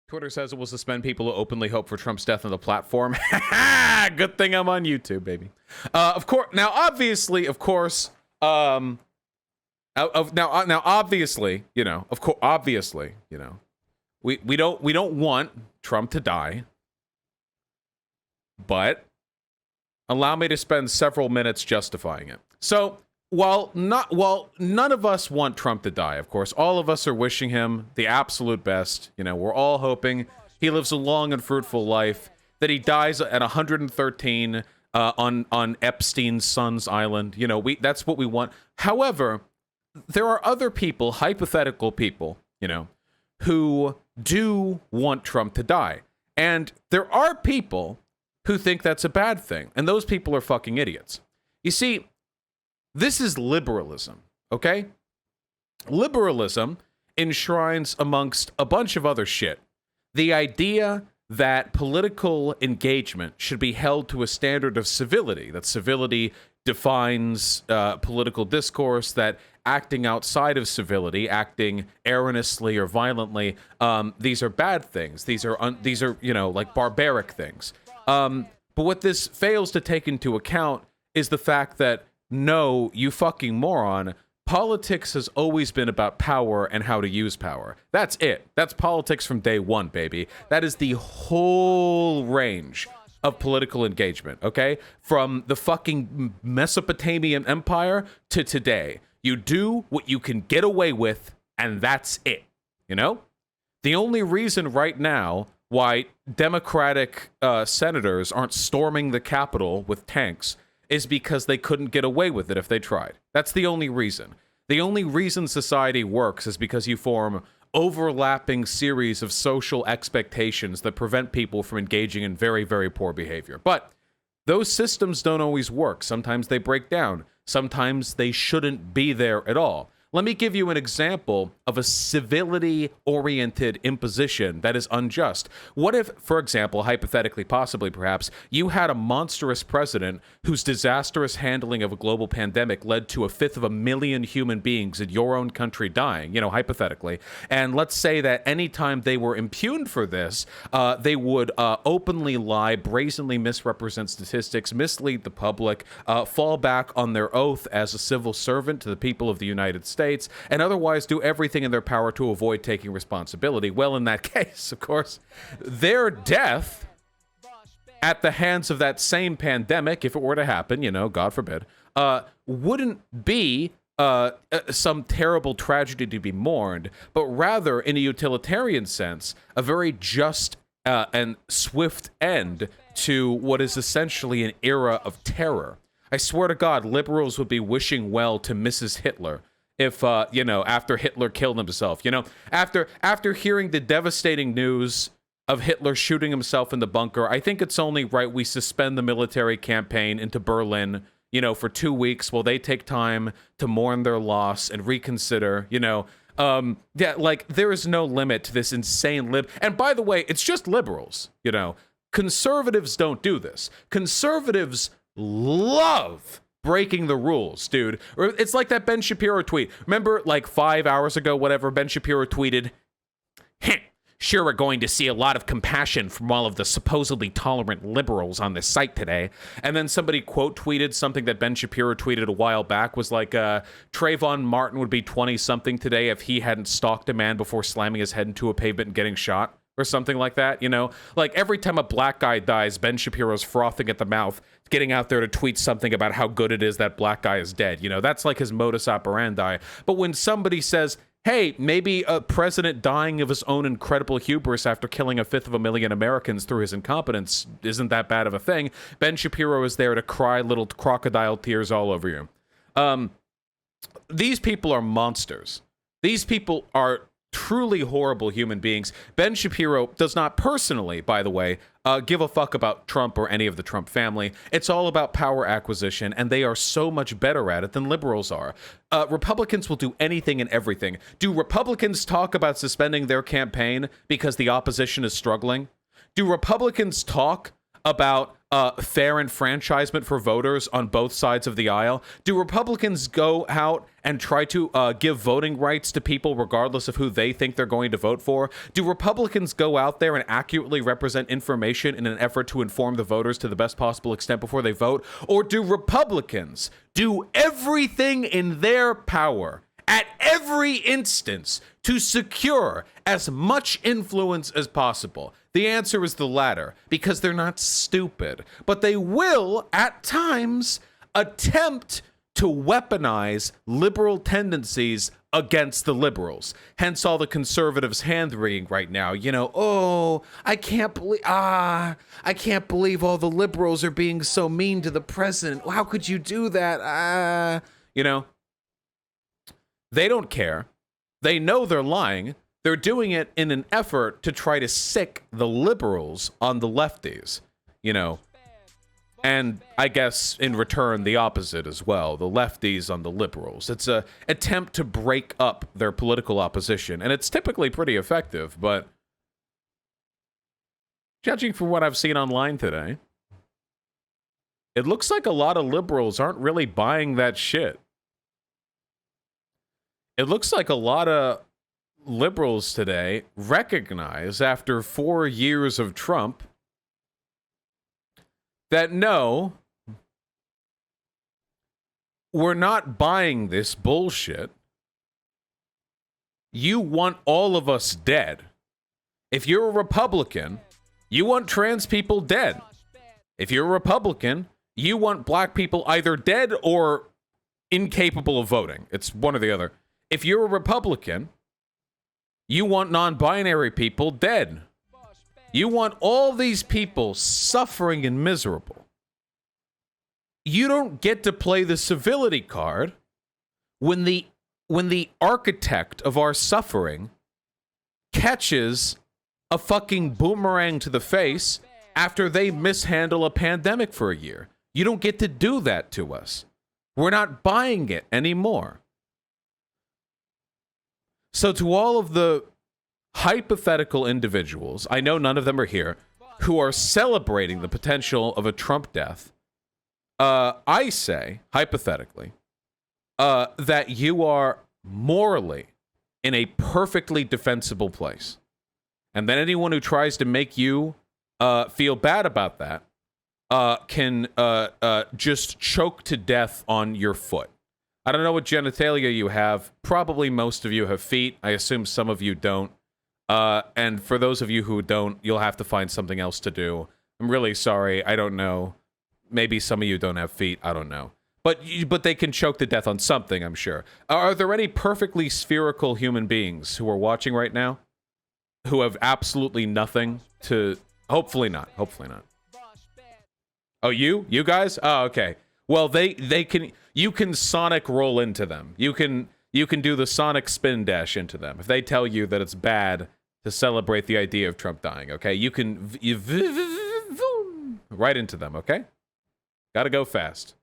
Twitter says it will suspend people who openly hope for Trump's death on the platform. Good thing I'm on YouTube, baby. Of course. Now, obviously, of course. Now, obviously, you know. Of course, obviously, you know. We don't want Trump to die. But allow me to spend several minutes justifying it. So, while none of us want Trump to die, of course, all of us are wishing him the absolute best. You know, we're all hoping he lives a long and fruitful life, that he dies at 113 on Epstein's son's island. You know, that's what we want. However, there are other people, hypothetical people, you know, who do want Trump to die. And there are people who think that's a bad thing. And those people are fucking idiots. You see, this is liberalism, okay? Liberalism enshrines, amongst a bunch of other shit, the idea that political engagement should be held to a standard of civility, that civility defines political discourse, that acting outside of civility, acting erroneously or violently, these are bad things. These are you know, like barbaric things. But what this fails to take into account is the fact that, no, you fucking moron, politics has always been about power and how to use power. That's it. That's politics from day one, baby. That is the whole range of political engagement, okay? From the fucking Mesopotamian Empire to today. You do what you can get away with, and that's it, you know? The only reason right now why Democratic senators aren't storming the Capitol with tanks is because they couldn't get away with it if they tried. That's the only reason. The only reason society works is because you form overlapping series of social expectations that prevent people from engaging in very, very poor behavior. But those systems don't always work. Sometimes they break down. Sometimes they shouldn't be there at all. Let me give you an example of a civility-oriented imposition that is unjust. What if, for example, hypothetically, possibly, perhaps, you had a monstrous president whose disastrous handling of a global pandemic led to 1/5 human beings in your own country dying, you know, hypothetically. And let's say that anytime they were impugned for this, they would openly lie, brazenly misrepresent statistics, mislead the public, fall back on their oath as a civil servant to the people of the United States, and otherwise do everything in their power to avoid taking responsibility. Well, in that case, of course, their death at the hands of that same pandemic, if it were to happen, you know, God forbid, wouldn't be some terrible tragedy to be mourned, but rather, in a utilitarian sense, a very just and swift end to what is essentially an era of terror. I swear to God, liberals would be wishing well to Mrs. Hitler if, you know, after Hitler killed himself, you know, after hearing the devastating news of Hitler shooting himself in the bunker, I think it's only right we suspend the military campaign into Berlin, you know, for 2 weeks while they take time to mourn their loss and reconsider, you know. Yeah, like, there is no limit to this insane and by the way, it's just liberals, you know. Conservatives don't do this. Conservatives love breaking the rules, dude. Or it's like that Ben Shapiro tweet. Remember, like 5 hours ago, whatever, Ben Shapiro tweeted, sure, we're going to see a lot of compassion from all of the supposedly tolerant liberals on this site today. And then somebody quote tweeted something that Ben Shapiro tweeted a while back, was like, Trayvon Martin would be 20-something today if he hadn't stalked a man before slamming his head into a pavement and getting shot, or something like that, you know? Like, every time a black guy dies, Ben Shapiro's frothing at the mouth, getting out there to tweet something about how good it is that black guy is dead. You know, that's like his modus operandi. But when somebody says, hey, maybe a president dying of his own incredible hubris after killing 1/5 Americans through his incompetence isn't that bad of a thing, Ben Shapiro is there to cry little crocodile tears all over you. These people are monsters. These people are truly horrible human beings. Ben Shapiro does not personally, by the way, give a fuck about Trump or any of the Trump family. It's all about power acquisition, and they are so much better at it than liberals are. Republicans will do anything and everything. Do Republicans talk about suspending their campaign because the opposition is struggling? Do Republicans talk about fair enfranchisement for voters on both sides of the aisle? Do Republicans go out and try to give voting rights to people regardless of who they think they're going to vote for? Do Republicans go out there and accurately represent information in an effort to inform the voters to the best possible extent before they vote? Or do Republicans do everything in their power at every instance to secure as much influence as possible? The answer is the latter, because they're not stupid. But they will, at times, attempt to weaponize liberal tendencies against the liberals. Hence all the conservatives hand-wringing right now. You know, oh, I can't believe all the liberals are being so mean to the president. How could you do that? You know, they don't care. They know they're lying. They're doing it in an effort to try to sick the liberals on the lefties, you know, and I guess in return the opposite as well, the lefties on the liberals. It's an attempt to break up their political opposition, and it's typically pretty effective, but judging from what I've seen online today, it looks like a lot of liberals aren't really buying that shit. It looks like a lot of liberals today recognize, after 4 years of Trump, that no, we're not buying this bullshit. You want all of us dead. If you're a Republican, you want trans people dead. If you're a Republican, you want black people either dead or incapable of voting. It's one or the other. If you're a Republican, you want non-binary people dead. You want all these people suffering and miserable. You don't get to play the civility card when the architect of our suffering catches a fucking boomerang to the face after they mishandle a pandemic for a year. You don't get to do that to us. We're not buying it anymore. So to all of the hypothetical individuals, I know none of them are here, who are celebrating the potential of a Trump death, I say, hypothetically, that you are morally in a perfectly defensible place. And that anyone who tries to make you feel bad about that can just choke to death on your foot. I don't know what genitalia you have. Probably most of you have feet. I assume some of you don't. And for those of you who don't, you'll have to find something else to do. I'm really sorry. I don't know. Maybe some of you don't have feet. I don't know. But they can choke to death on something, I'm sure. Are there any perfectly spherical human beings who are watching right now who have absolutely nothing to... Hopefully not. Hopefully not. Oh, you guys? Oh, okay. Well, they can... You can sonic roll into them. You can do the sonic spin dash into them. If they tell you that it's bad to celebrate the idea of Trump dying, okay? You can right into them, okay? Gotta go fast.